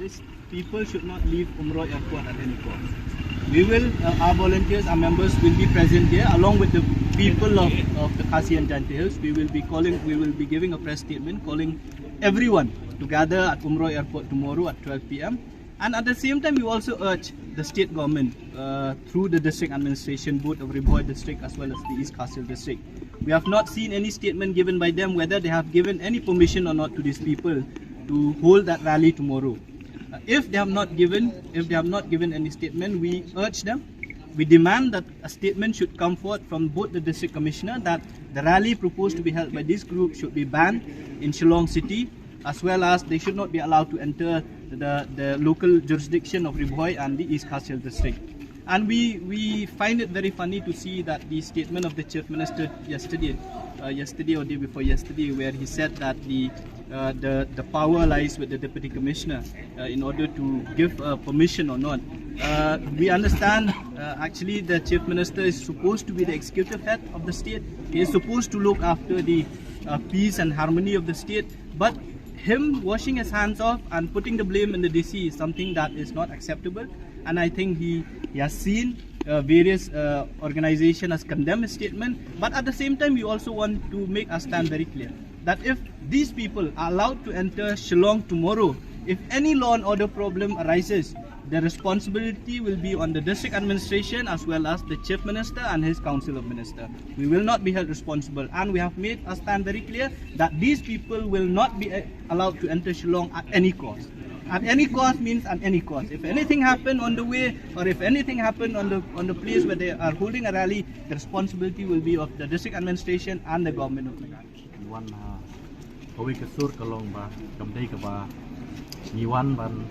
is people should not leave Umrah Airport at any cost. We will, our volunteers, our members will be present here along with the people of the Khasi and Jaintia Hills. We will be giving a press statement calling everyone to gather at Umrah Airport tomorrow at 12 p.m. And at the same time, we also urge the state government through the district administration, both of Riboy district as well as the East Khasi district. We have not seen any statement given by them whether they have given any permission or not to these people to hold that rally tomorrow. If they have not given any statement, we urge them. We demand that a statement should come forth from both the district commissioner that the rally proposed to be held by this group should be banned in Shillong city, as well as they should not be allowed to enter the local jurisdiction of Riboy and the East Khasi district. And we find it very funny to see that the statement of the Chief Minister yesterday or day before yesterday, where he said that the power lies with the Deputy Commissioner in order to give permission or not. We understand actually the Chief Minister is supposed to be the executive head of the state. He is supposed to look after the peace and harmony of the state, but him washing his hands off and putting the blame in the DC is something that is not acceptable. And I think he has seen various organizations has condemned his statement, but at the same time we also want to make our stand very clear that if these people are allowed to enter Shillong tomorrow, if any law and order problem arises, the responsibility will be on the district administration as well as the Chief Minister and his Council of Ministers. We will not be held responsible, and we have made a stand very clear that these people will not be allowed to enter Shillong at any cost. At any cost means at any cost. If anything happen on the way, or if anything happen on the place where they are holding a rally, the responsibility will be of the district administration and the government of Meghalaya. Wan Hawi Kasur Kalong ba Kamdei ka ba Niwan ban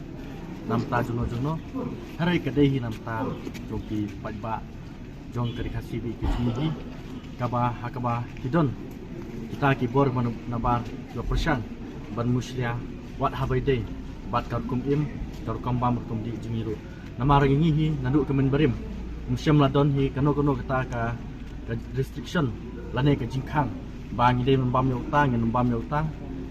Namta Juno Haray Kadehi Namta Joki Pajba Jong Karikasi Bi Kismigi Kaba Hakaba Hidon Kita Kibor Nabar Yoprashang Ban Muslia Wat Habai Day Bat Karkum Im Karkum Bam Karkum Di Jingiru Namarang Ingihi Nanduk Kemen Barim Musyam Ladon Hi Kano Kata Ka Restriction Lane Ka Jingkang Ba ngide membam yota ngin membam yota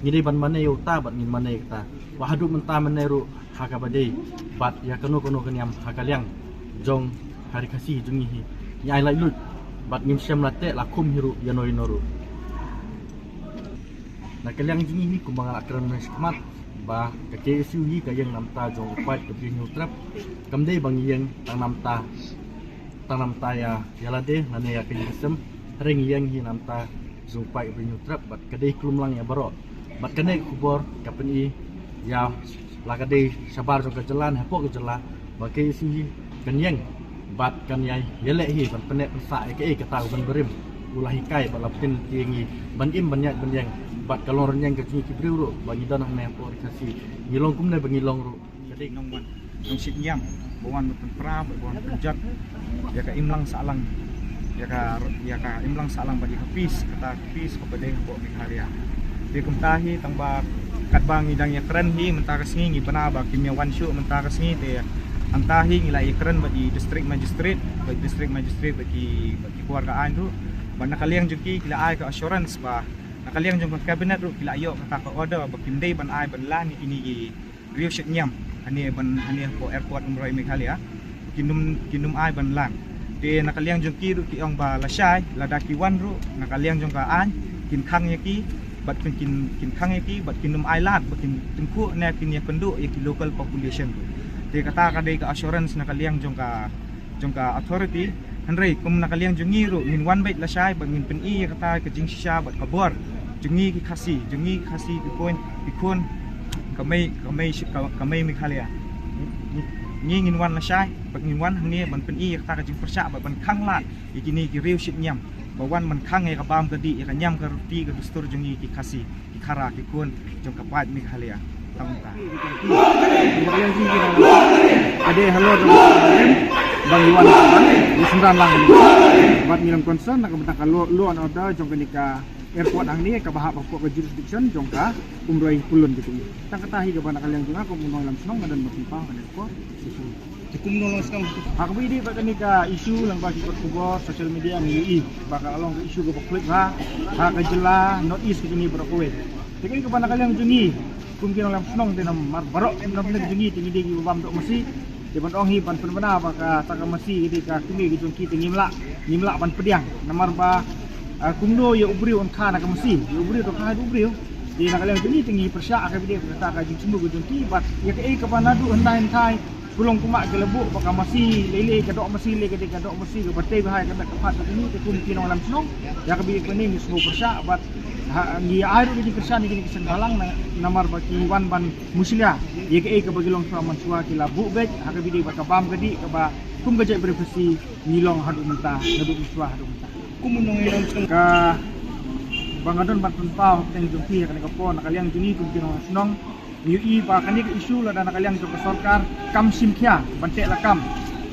ngide ban mane yota bat ngin mane kita wahadu menta meneru hakabade bat ya kanu kanyam hakaliang jong hari kasih jungihi nyai lai lut bat ngin syam late lakum hiru yanoi noru nakaliang jungihi kumbang akran meskemat ba kake suhi kayang namta jong upat kebi nyutrap kamde bang yang tang namta ya yalade nane ya kenyesem ring yang hi namta Zumpai bernyutrap bat kadai kelumlang ya barot bat kadai kubor kapeni ya la kadai sabar jong kejalan hapok kejalan bagai sini kenyang bat kan yai yelek hi ban penek pensa ke kata ban berim ulah hikai bat lapin tiengi ban im banyak benyang bat kalon renyang ke cuni kibriu bagi danah ne por kasih ngilong kumne bangilong ru kadai nongwan nong sit nyam bawan pra bawan penjat ya ka imlang salang ya ka imlang salang bagi kapis kata kapis kepada bo Meghalaya di kumtahi tangba katbang idang ya keren hi mentakas ngi banaba kimya wanshu mentakas ngi te antahi ngila ikren bagi district magistrate bagi keluarga andu ban nakaliang juki kila ai ka assurance ba nakaliang jung cabinet ru kila ayo kata ka order bagi ndai ban ai ban la ni ini riu shit nyam ani po airport Umrah Meghalaya kinum ai ban lang di nakaliang jong ki ru ki ong ba lasai ladaki wan ru nakaliang jong ka an kin khang yaki bat kin khang yaki bat kinum island bat kin tengku ne kin ya penduduk yaki local population di kata kadai ka assurance nakaliang jong ka authority hanrei kum nakaliang jong ru min wan bait lasai bat min pen i kata ka jing sha bat kabor jengi ki khasi ki point ikon kamai Meghalaya ngin wan la sai bak ngin wan hang ban pen i ta ka jing persya ban khang lat ikini ki riu shit nyam ba wan man khang e ka bam ka di ka nyam ka ruti ka dustur jungi ki khasi ki khara ki kun jong ka pat Meghalaya tang ta yang ji ade halo bang wan ban di semran lang bat ngiram concern nak betaka lu an order jong ka airport ang ni ka bahak pokok ke jurisdiction jong ka Umrah Pulun gitu. Tang katahi ka bana kaliang tunga ko munong lam senong dan bertimpang kan airport. Cukup nolong senong. Aku ini pak ni ka isu lang bagi kubur social media ni bakal along ke isu ke klik ha ka jela not is ke ni berkuat. Tekan ka bana kaliang jungi kumkin lam snong de nam mar barok em nam ne jungi tingi de bam dok masi de ban ong hi ban pen bana ba ka taka masi de ka kungi gi jungki tingi nimla ban pediang namar ba kumno ya ubri on khana ka masi ya ubri to ka ubri di nak kalian jungi tingi persya ka bide ka ka jingmu gi jungki bat ya ke ka banadu hentai hentai pulong kumak ke lebuk pakai masih lele ke dok masih lele ke dok masih ke batai bahai ke tempat ini ke kumkin lam snong ya ke bi pening semua persya bat ngi air di kersan ni kisan balang namar baki wan ban muslia ye ke bagilong sama suwa kila bu bej ha ke bidi baka bam gedi ke ba kum gejek berfesi ngilong hadu minta nadu muswa hadu minta kum nong ilong ka bangadon ban pau teng jumpi ka ne pon kalian juni kumkin lam snong UI pa kani ke isu la dan kalian ke sarkar kam simkhia bante la kam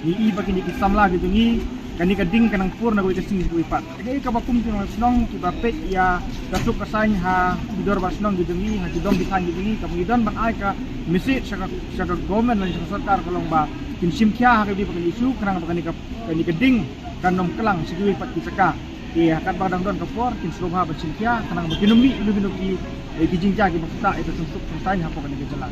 UI pa kini kisamla gitu ni kani ka ding kanang pur na ko kasing ko ipat kani ka bakum tin snong ki ba pet ya kasuk kasain ha bidor ba snong gitu ni ha didom bitan gitu ni ka bidon ban ai ka misi saka government dan saka sarkar kalong ba kin simkhia ha ka di pa kani isu kanang ba kani ka ding kanom kelang sigui pat kisaka iya kan bang don kapor kin sloha ba simkhia kanang ba kinumi ki kijingja ki bakta itu sungsuk sungsanya apa kani ke jala